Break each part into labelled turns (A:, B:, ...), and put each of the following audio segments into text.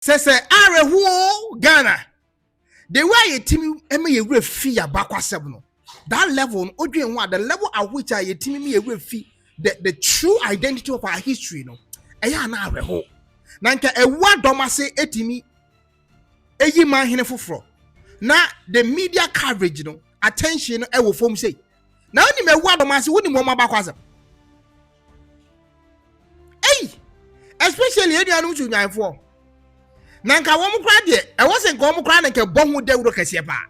A: Says are who Ghana. The way you team me a real fee about seven. That level, the level at which I team me a real fee, the true identity of our history, no. Aya na reho. Nanka Awua Domase etimi eyi man hine foforo. Na the media coverage no attention e wo fom say. Na oni me Awua Domase woni mo mabakwasem. Hey, especially eduanu Sunyane for. Nanka wo mo kra de e wo se nko mo kra nanka bohu dawuro kase pa.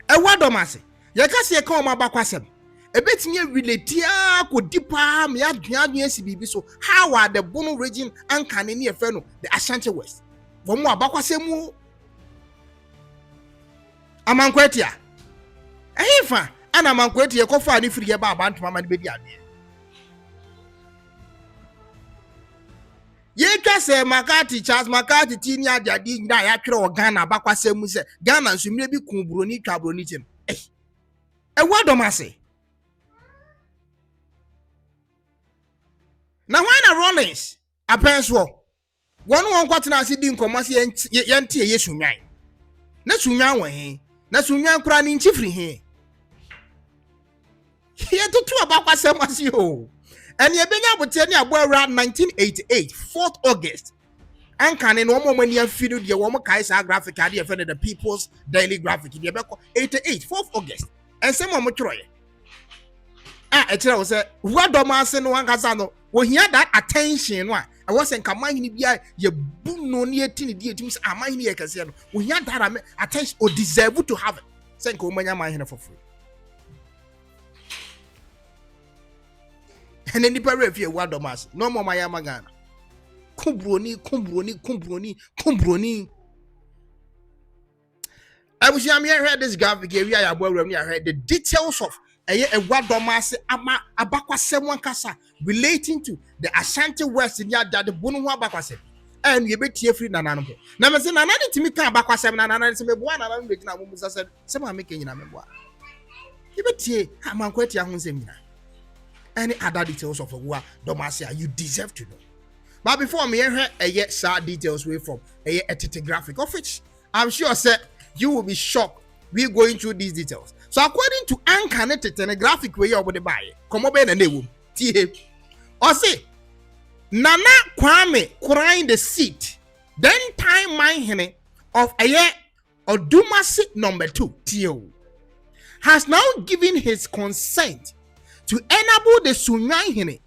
A: Awua Domase ye kase ka o mabakwasem. Ebetimi relatia ko dipa me aduan si bibi so how are the Bono region anka ne efe no the Ashanti West wo mo abakwasemu amankwatia ehifa ana amankwatia ko fa ni firi ye ba abantuma ma ne bedi ade ye twase makati Charles makati tini ade nda ya twere o Ghana abakwasemu se Ghana nsumire bi kun broni twa broni tem Awua Domase. Now when a Rollins a penswo one quarter as din commerce yanti ye Sunyane. Na Sunyane wa he. Na Sunyane kura ni nchifri he. Ye tutu abakwasem asi o. And ye benya bote ni abo around 1988 4th August. Anka ne no mo mani afidu de wo mo kai sa graphic ade ye fene the People's Daily Graphic de be 88 4th August. And some mo tro ye. E tira wo se Awua Domase no ankasa no we hear that attention no I wasn't kamani bia ye bu no ne etini die etim amani ye kase no we hear that attention or deserve to have it say nko manya man here for free and any pere fi Awua Domase no more maya magana kumbroni I wish I heard this graphic here we are heard the details of Awua Domase ama abakwasem wankasa relating to the Ashanti West in ya that the Bono abakwasem and you betie free nanano na me say nanani timi kan abakwasem nanani se meboa nanano be gina musa said se ma make nyina meboa you betie amankwatia ho nsem nyina any other details of Awua Domase you deserve to know but before me hear s.a.d details way from a graphic of which I'm sure say you will be shocked we going through these details. So according to Anka and a graphic way over the buy, come over and they will or say Nana Kwame crying the seat, then time mine of Awua Domase number 2 Tio has now given his consent to enable the Sunyane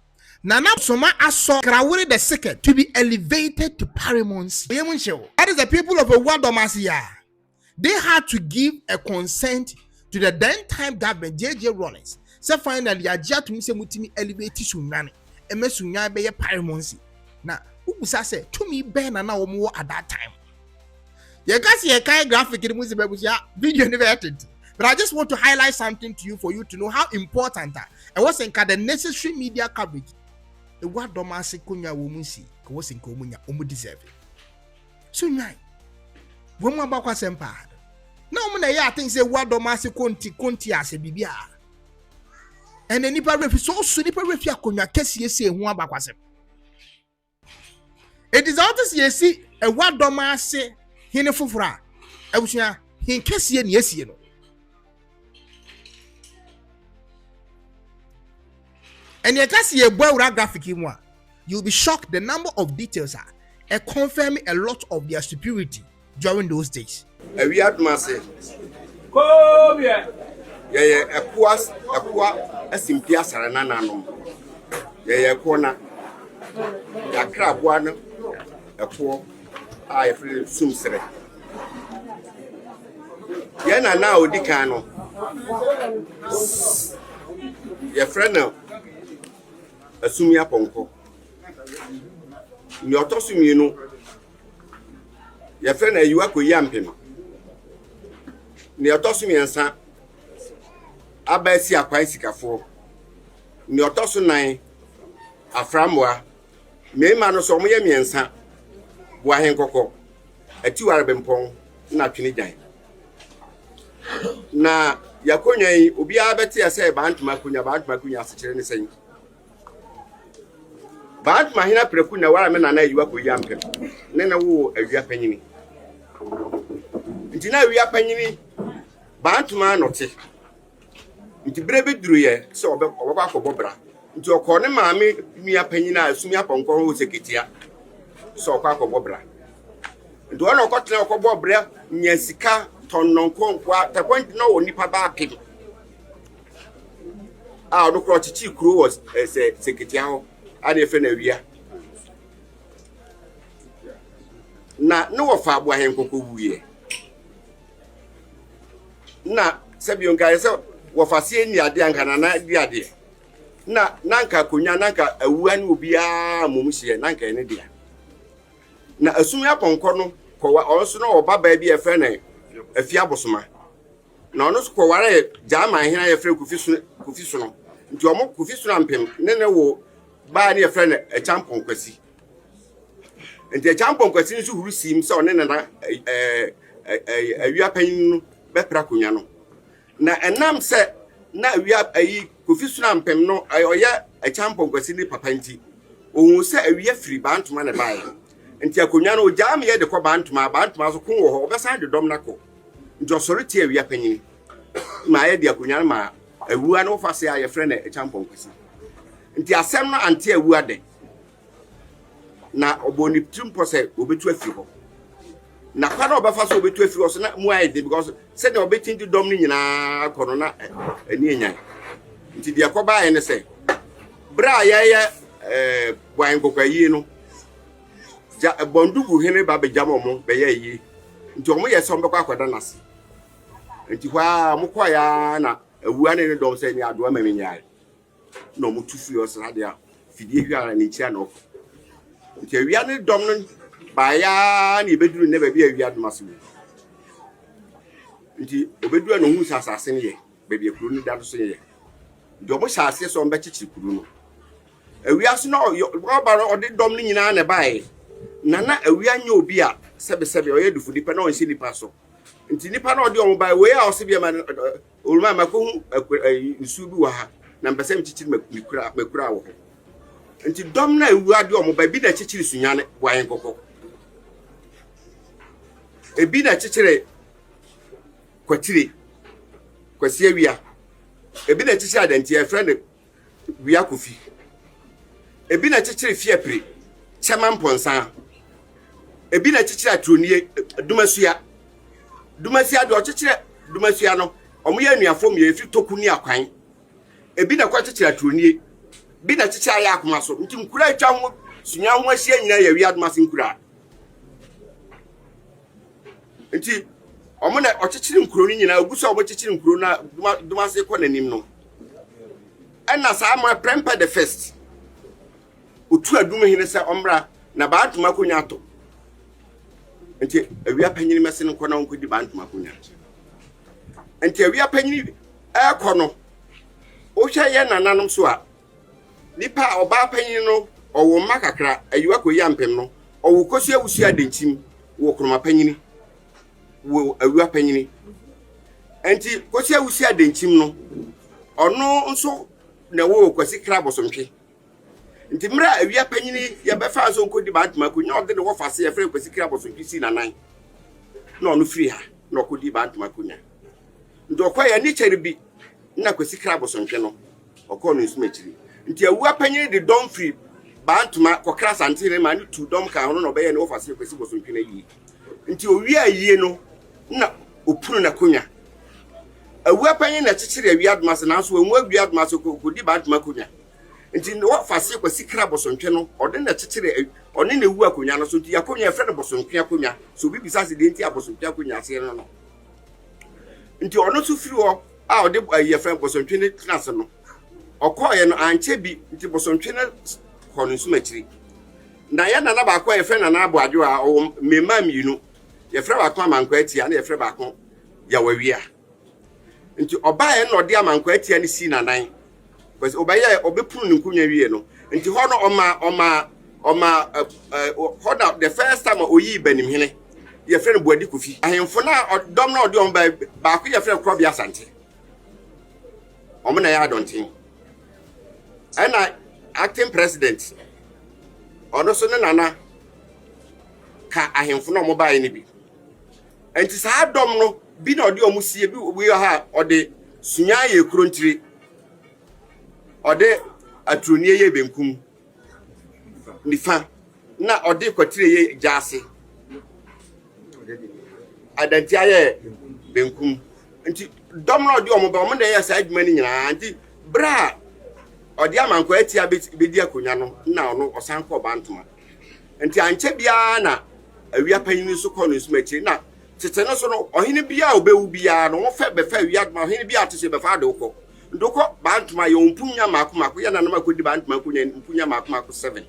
A: Nana Soma Aso Krawuri the second to be elevated to paramountcy. That is the people of Awua Domase. They had to give a consent to the then time government JJ Rollins. So finally, Ajia to me say mutimi elevate Sunyane. Eme Sunyane be paramountcy. Now, who say to me ben na omo at that time. You can see a kind graphic in the video never edited. But I just want to highlight something to you for you to know how important that. I was in the necessary media coverage. Awua Domase kunya womunsi, ko was in komunya omu deserve. Sunyane. Woman abakwasem pa. Na omuna ya think say Awua Domase konti ase bibia. And the nipa refi so nipa refi akonwa kese se hu abakwasem. It is out to see Awua Domase hine fofora. Abusua hin kese ne yesie no. And you can see a boy graphic in one. You'll be shocked the number of details are confirming a lot of their superiority during those days.
B: Awua Domase. Come here. Yeah, Aqua, a simpia saranano. Yeah, corner. Ya crab one, a poor, I feel soon sere. Yana now, Dicano. Your friend now. Asumia ponko. Your tossum, you know. Your friend, you are yamping. Near tossum and son. Abasi a paisika for. Near tossum nine. A framwa. May man of some yammy and son. Wahen coco. A 2 Arabian pong. Not Trinidad. Na Yakonya, Ubia Betty, I say, Bant Macunya, Bant Macunya, such anything. But my hina preku na wara me na ayiwa ko yampem. Ne na wo awia panyini. Nti na awia panyini bantuma anote. Nti brebe duru ye se obekwa akobobra. Nti okọ ne maame nua panyini a asumi aponko ho seketia. Se okọ akobobra. Nti ona okotena okobobra nya sika tonnonko nkwa takwenti na wo nipa ba apim. Ah, no cross chi kuro was seketia ho. Ade fe na awia. Na no wo fa abo ahenkoko wuye. Na sebi onka se wo fa se ni ade anka na di ade. Na nanka konya nanka awua ni obi a momhye nanka ene dia. Na asum ya ponko no ko wa onso no oba ba bi e fe na afia bosoma. Na ono so ko ware jama hena ye fe kufi so no. Nti omo kufi so ampem ne wo ba ne ye fe na e champon kwasi. Nti e champon kwasi nso huru sim se one na awia panyin no be pra konya no. Na enam se na awia ayi kufi so ampem no oye e champon kwasi ni papa nti ohun se awia firi bantuma ne bae. Nti akonya no jam ye de ko bantuma so kun wo ho obesan de dom na ko. Nti osori ti awia panyin ma ye de akonya ma awua no fa se aye frɛ na e champon kwasi. Nti asɛm no ante awua de na oboni tumpo se obetu afi ho. Na kwa na obefa so obetu afi ho so na mu aye de because se na obetinti dom ni nyina kono na ani enyan. Nti de akoba aye ne se bra ye bwan kokwayi no ja bondugu hene ba be jamo mo be ye yi. Nti omo ye so mbekwa akwada nase. Nti hwa mo kwa ya na awua ne dom se ni ado ma menyae. No mo tufu yo so ade a fidie hwara ni chia no. Nti awia ne dom no ba ya na ebeduru ne ba bi awia dom aso. Nti obeduru no hu sasase ne ye ba bi ekuru ni da so ye. Nti omo sase so mbe chichikuru no. Awia so no ba ode dom ni nyina na bae. Nana awia nya obi a sebe oye dufu nipa na onse nipa so. Nti nipa na ode omo bae we a osebia ma oluma makohu nsu bi wa ha na mpese mchichiri mekura wo. Nti dom na awua de omo bae bi na chichiri sunyane bwan kokko. Ebi na chichiri kwatire kwasi awia. Ebi na chichiri adanti a friend wia kofi. Ebi na chichiri fiepre chaman ponsan. Ebi na chichiri atronie dumasua de ochichiri dumasua no omo ya nuafom ye fi toku ni akwan. Ebi na kwa chichiri atronie bi na chichiri aya akoma so nti nkura atwa ho sunya ho ahia nyina ya wi adoma nkura. Nti omo na ochichiri nkuro ni nyina oguso omo chichiri nkuro na dumase ko nanim no ena sa mo premper the first otu adum hene se omra na baatuma konya to. Nti awia panyini mese no kona onko di baatuma konya. Nti awia panyini ekono o hwe ye nananom so a nipa oba panyini no owo makakra ayiwa ko yampem no owo kosu awusu adenchim wo kroma panyini wo awia panyini. Nti kosu awusu adenchim no ono nso na wo kwasi krabosomhwe. Nti mra awia panyini ya befa so nko di baatuma konya ode ne wo fase ya frɛ kwasi krabosomhwe si nanan na ono firi ha na okodi baatuma konya. Nti okwa ya ni kyere bi na kwasi krabosomhwe no okọ no nsumachiri. Nti awua panyini de dom free baatuma kokra santire ma ni tu dom ka hono no be ye ne wo fase kwasi bosomhwe na yi. Nti owia yie no na opunu na konya. Awua panyini na chichiri awia adoma se na so enwu awia adoma se kodi baatuma konya. Nti wo fase kwasi krabosomhwe no ode na chichiri one na ewu akonya no so nti yakonya efre no bosomhwe akonya so bi bisa se de nti abosomhwe akonya se no. Nti ono so firi ho a ode ayefre bosomhwe ne class no okoye no anche bi nti bosomhwe ne kono nsumachiri. Na ya nana ba ko efre na abo adwo a o mema miinu yefre ba ko amankwa atia na yefre ba ko ya wawia. Nti obaye no ode amankwa atia ne si nanan because obaye obepunu nkunya wie no. Nti ho no oma the first time oyi banim hene yefre no boadi kofi ahemfo na dom na ode ba ko yefre krobia sante omo na ya adontin ana acting president ɔno so ne nana ka ahemfo no mobile ne bi enti saa dom no bi na ɔde ɔmusie bi wi ha ɔde Sunyane ye krontire ɔde aturonie ye benkum nifa na ɔde kwatire ye jaase adantia ye benkum nti dom no ɔde ɔmo ba ɔmo na ye saa adwuma ni nyina nti bra ɔde amanko atia bedi akonya no na ɔno ɔsan kɔ bantoma nti anche bia na awia panyin so kɔ no nsumachiri na tete no so no ɔhene bia obewu bia no wo fa befa awia ma ɔhene bia tese befa de wokɔ ndokɔ bantoma ye ompunya makomako ye nanam akodi bantoma akonya mpunya makomako 7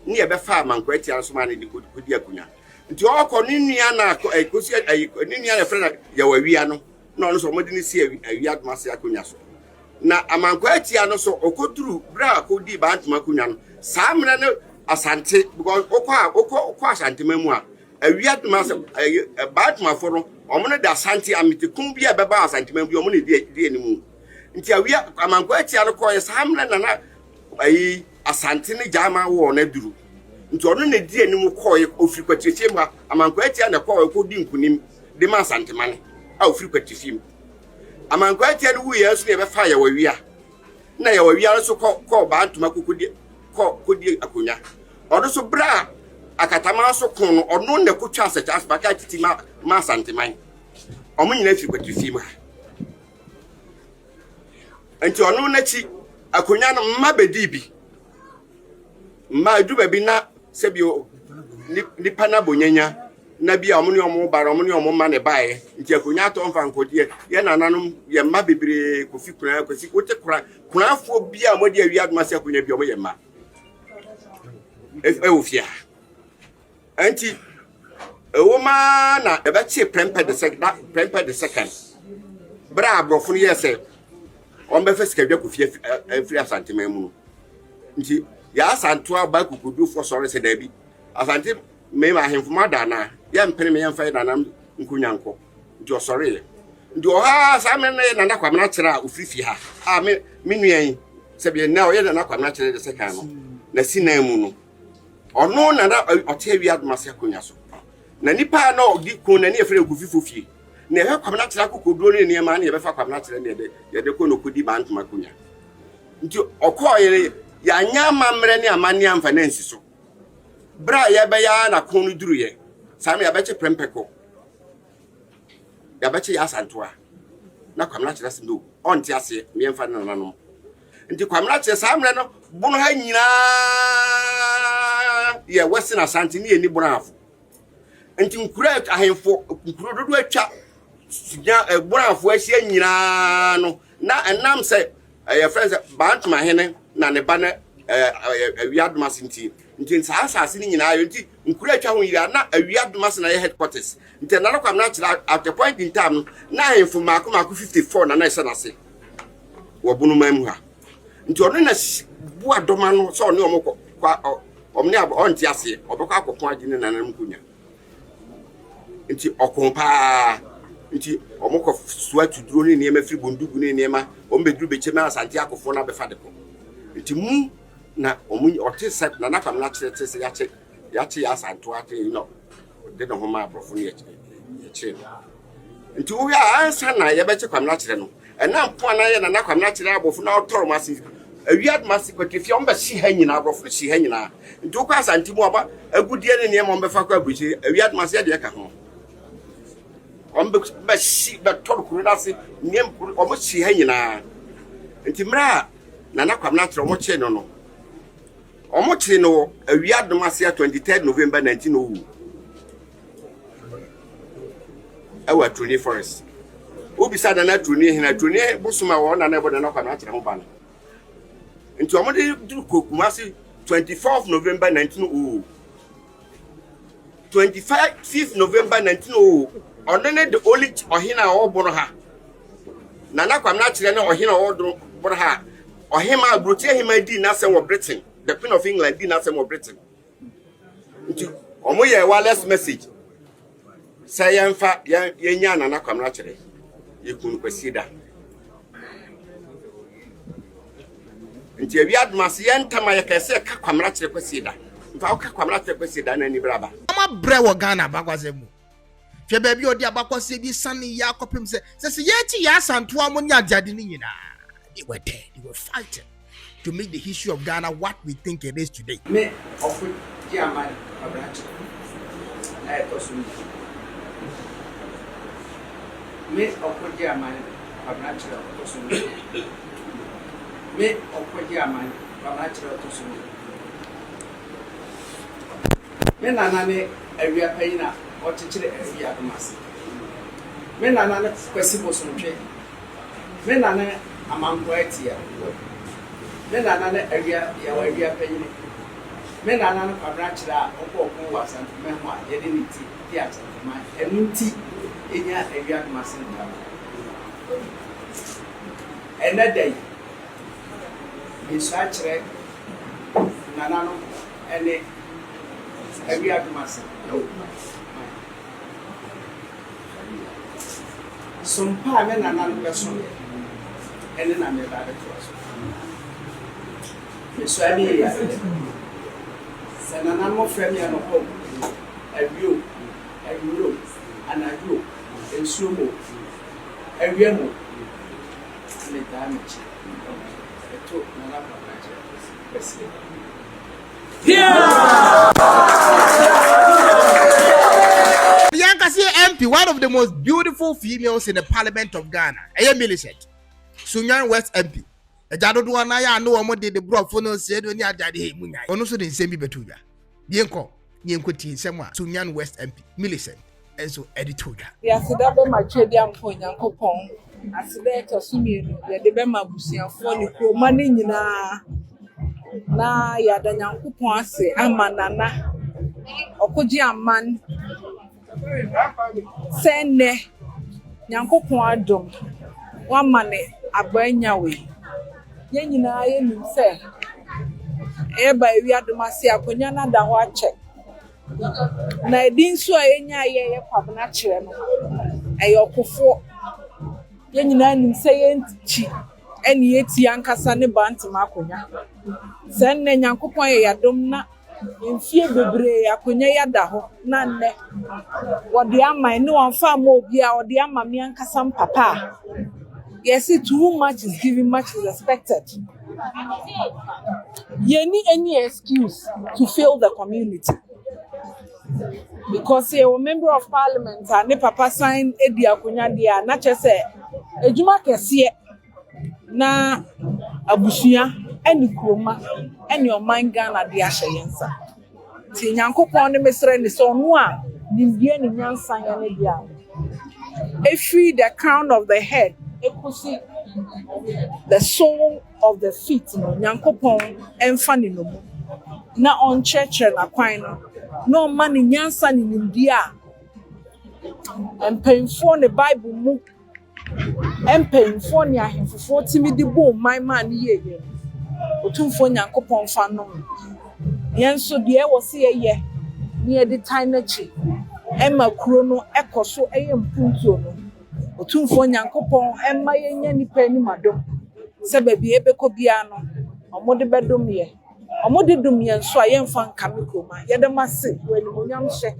B: ni ye befa amanko atia so ma ne de kodi akonya nti ɔkɔ ne nua na ekosi ne nua na frɛ na ye wawia no na ɔno so ɔmode ne si awia Domase akonya so na amanko atia no so okoduru bra akodi bantoma akonya no saa mena no asante because okɔ asante mamu a awia Domase bantoma fo no ɔmo ne da asante amite kun bia bɛba asante mamu bi ɔmo ne die animu nti awia amanko atia no kɔ ye saa mena na asante ne Ghama wo na duru nti ɔno ne die animu kɔ ye ofiri kwatrefie mu amanko atia na kɔ kɔdi nkunim de ma asante mane a ofiri kwatrefie mu amanko atia no wu ye so ne bɛfa ye wawia na ye wawia so kɔ bantoma kokodi akonya ɔno so bra akatama so kon no ɔno ne kotwa asacha asbaka titi ma asante man ɔmo nyina fi kwatrefie mu nti ɔno na chi akonya no mma bedi bi mma du ba bi na sebio nipa na bonyanya na bia ɔmo ne ɔmo bara ɔmo ne ɔmo ma ne bae nti akonya atɔ mfa nkodie ye nananom ye mma bebre kofi kura kwasi wote kurafo bia mo de awia Domase akonya bi ɔmo ye mma ofia anti ewoma na ebeche premper the second bra abrofo no yese on be fesika dwa kofia afiri asante mamu nti ya asanto aba kukudu fo sore se da bi asante me ma hemfo madana ya mpene me yemfa dana nkunyanko nti osore nti oha sa me na nda kwamna kire a ofirifi ha a me nuan se bi na o ye na kwamna kire the second no na sinamu no ono na ɔte awia Domase akonya so na nipa na odi kun na ne efere gufifo fie na ehwe kwamna kire akokoduro ne niema na ye befa kwamna kire ne ye de ko no kodi bantoma akonya nti ɔkɔ ye ya nya mamre ne amane amfa na nsi so bra ye be ya na kon no duru ye sam ya beche prempeko ya beche ya santoa na kwamna kire se no onti ase me mfa na nanom nti kwamna kire samre no bunu ha nyina ye wɛst na asante ne ni bonafo nti nkura ahemfo nkuro dodo atwa sunya bonafo ahia nyina no na enam se ye friends bantoma hene na ne ba na awia Domase nti saa asase ni nyina yo nti nkura atwa ho yira na awia Domase na ye headquarters nti na kwamna kira at the point in time na ahemfo mako 54 na ese na se wo bunu mamu ha nti ono na bua doma no so ne omko omne onti ase obekọ akọkọ agine nanam kunya nti okompa nti omko suatu duro ne niema firi bondugu ne niema ombeduru bechema asante akofo na befa deko nti mu na omu ote na kwamna kire tese yache ya asanto ate no de no homa abrofo ne yache nti wo ya ansa na ye beche kwamna kire no enam po na ye na kwamna kire abofo na otoro masi awia Domase kwatrefie omba si ha nyina abrofo si ha nyina nti wo kwa asante mu aba agudie ne niema ombefa kwa abuchi awia Domase de ka ho ombe si be toro kuru dase niem omo si ha nyina nti mra na kwamna kire omo che no omo che no awia Domase 23 November 1900 awa Troni Forest obi sada na Troni hina Troni busuma wo na ebo na kwamna kire ho ba no nti omo de duru Kumasi 24th November 1900 25th November 1900 onene the only ohina obono ha na kwamna kire na ohina obono ha ohima abrotie hima di na sem of Britain the Queen of England di na sem of Britain nti omo ye wireless message say yemfa yenya na kwamna kire yekunu kwasida nti Awua Domase yentama yekese ka kwamra kire kwesi da mfa ka kwamra kire kwesi da na ni braba
A: ama bre wo Ghana abakwase mu hwe ba bi odi abakwase bi sane ya kopem se yeti ya santo amonya ade ni nyina they were there, they were fighting to make the history of Ghana what we think it is today.
C: Me ofu Ghama abrachi na etosun me ofu Ghama abrachi etosun me ofu Ghama abrachi etosun me nana ne awia payina ochichire Awua Domase me nana ne kwesi bosontwe me nana amampoetia me nana ne awia payina me nana ne abrachira okoko wasan me ho a yede ni ti theater ma enunti enya Awua Domase nta enadai me so achire nana no ene Awua Domase sompa me nana no beso ene na me ba de to me so ani ya se nana mo frɛ me no ho awio anadio ensumo awia mo me da me chi eto nana ba na chi besi
A: Yankasi MP, one of the most beautiful females in the Parliament of Ghana. Millicent. Sunyane West MP. Ejado do na ya no omo de bro no se do ni adade he munya. Ono so de nsem bi betuja. Yenko ti nsem a Sunyane West MP Millicent enso edituja.
D: Ya sida be ma twedi ampo Nyankopon. Asida to sumienu ya de be ma busuafo ni kroma ni nyina. Na ya da Nyankopon ase ama nana. Okoji aman sene Nyankopon adom wa mane abanya we ye nyina ye nim se e ba Awua Domase akonya na da ho ache na edin so a yenya ye kwabna kire no eyokofo ye nyina nim se ye ntichi eni eti ankasa ne bantima akonya sene Nyankopon ye yadom na mfie bebre akonya yada ho na nne wode amai ne wonfa ma obi a wode ama me ankasa papa yes too much is given much is expected you need any excuse to fail the community because a member of parliament and papa sign edi akonya dia na chese ejuma kese na abusua eni kroma eni oman Ghana de ahyeyensa ti Nyankopon ne mesre ni so no a nimbie ni nyansan ya ne dia free the crown of the head ekusi the sole of the feet no Nyankopon emfa ni no na on church na kwan no man ni nyansan ni nimbie a empenfo ne bible mu empenfo ni ahemfofo timi di bo man yeye Otumfuo Nyankopon fa no yenso de e wo se ye ni e de tainachi ema kuro no ekoso eye mpuntuo no Otumfuo Nyankopon ema yenya nipa ni madom se ba bi ebeko bia no omode bedom ye omode dum ye nso aye mfa nkame kroma ye de mase wani monyam hye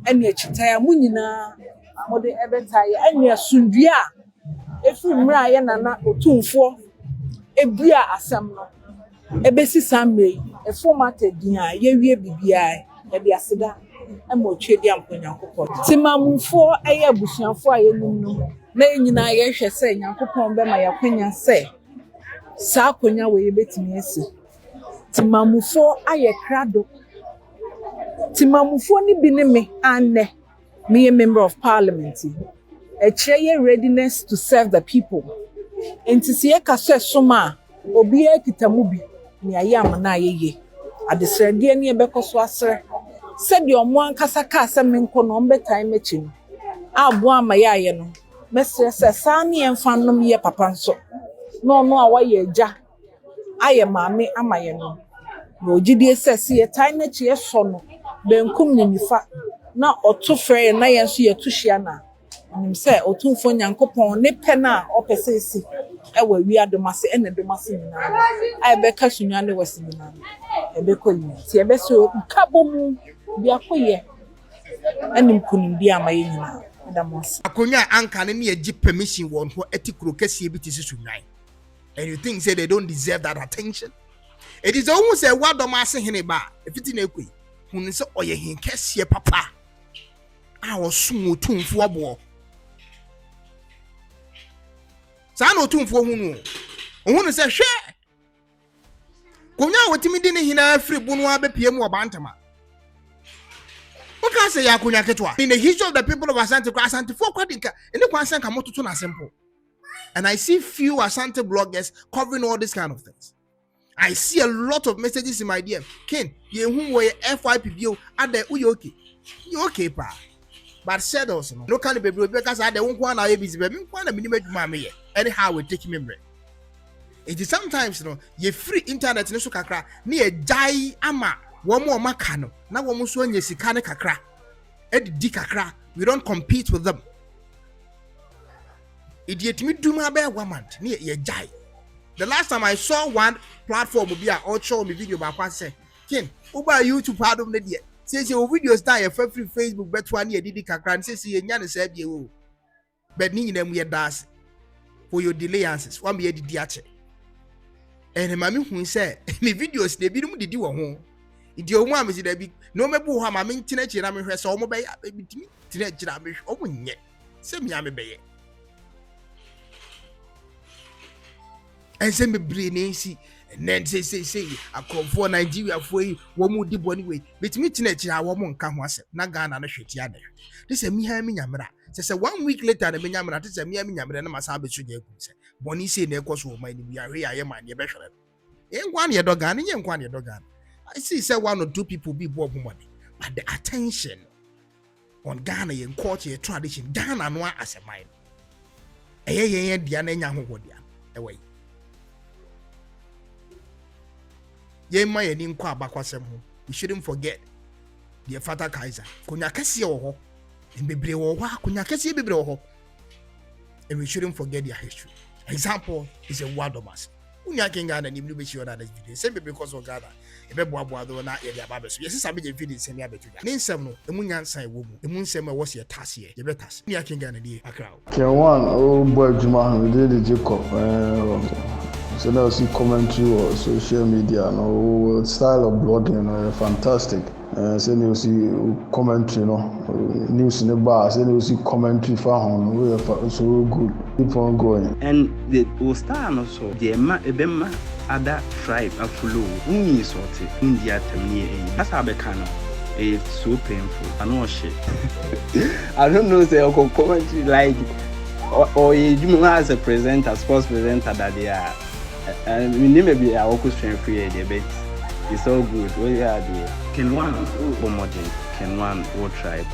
D: ene achitaa mu nyina omode ebetaye ene asundua efiri mra ye nana Otumfuo ebia asem no ebesi samme e format dia ye wie bibia e de aseda e mo twedi ampo Nyankopon timamufo eye abusuafo ayenim no na nyina ye hwe se Nyankopon be ma yakwanya se sa akonya we yebetimi esi timamufo aye krado timamufo ni bi ne me anne me a member of parliament e cheye readiness to serve the people entisi e kaso soma obi ekitamu bi ni ayam na ayeye adesrede ni ebekoso asre said your mo ankasa ka asem nko no mbetan mechi abo amaye no mesre se sani emfanom ye papa nso no a waye agya aye maame amaye no na ogidie sese ye tan na chi eso no benkum nyinifa na oto frɛ na ye nso ye tuhia na nim se Otumfuo Nyankopon ne pe na opese esi Ewa Awua Domase and the Domase nyinaa. I beka Sunyane wɛst nyinaa. Ebekɔ yi. Ti ebeso kabomu bi akoye. Ɛne nkunimdi amaye nyinaa. Damos.
A: Akonya anka ne ye permission won ho etikuro kese bi tisi Sunyane. And you think say they don't deserve that attention? It is almost a Awua Domase hene ba. If it na ekoi. Hun se oye hen kese papa. A osun Otumfuo abo. Sa na Otumfuo hunu. Ohunu se hwe. Konya wotimi di ne hina afri bunu abepie mu obantama. What say Yakunya Ketwa? In the history of the people of Asante for Kwadika, and the Kwansan Kamoto na simple. And I see few Asante bloggers covering all these kind of things. I see a lot of messages in my DM. Ken, you whom were FYPBO at the Uyoki. You okay, pa? But said also, no can be because I don't want to be baby, one a minimum mammy. Anyhow, we take him. It is sometimes, you free internet in Sukakra near Jai Ama. One more makano. Now one more sikane kakra. Ed di kakra. We don't compete with them. Idiot me do my bear woman near ye jai. The last time I saw one platform will be a or show me video by say, Ken, over YouTube pardon the dear. Says your videos die a free Facebook bet one year didi kakra and says ye nyan said you. But ni them we das for your delay answers. One be a diache. And mammy who said the videos they be did you home. Idi omu amesi da bi no mebu ho ma me ntena kira me hwe so omo be bitimi ntena kira me hwe omo nye se me ame beye ense me bre ne si nen say akonfo Nigeria fo yi wo mu di boni we bitimi ntena kira wo mo nka ho ase na Ghana na hweti ada this me ha me nyamra say 1 week later na me nyamra this me nyamra na masa abesu je ku se boni say na ekoso wo man ni bi ahwe ya ye man ye be hwere enkwan ye do Ghana ye nkwan ye do Ghana. I see say 1 or 2 people be bob money, but the attention on Ghana and culture tradition, Ghana no as a mind. Diana Yahodia away. Ye my in kwa bakwasem. We shouldn't forget the Father Kaiser. Kunyakasi oho, and Bibre owa, Kunyakasi Bibre oho. And we shouldn't forget their history. Example is Awua Domase. K1ng Ghama and you be sure that this video. Same because of Ghana. Ebe na ye ba beso. Yes sabi je video se me abetu. Ni nsem no, emu nyansan wo mu. Emu nsem e wo se tasse ye. Ye betas. K1ng Ghama die akra.
E: K1 oh boy Juma we did Jacob. So now see commentary or social media no style of blogging fantastic. So you see commentary news in the bar, so you see commentary for home we so good. Keep on going.
F: And the star also the ebema other tribe afulo unyi sorted India temnie that's how becano it's so painful I know shit. I don't know say I commentary like or you as a presenter sports presenter that they are and we need maybe I work with strength free but it's all good. We are the K1 modern K1 tribe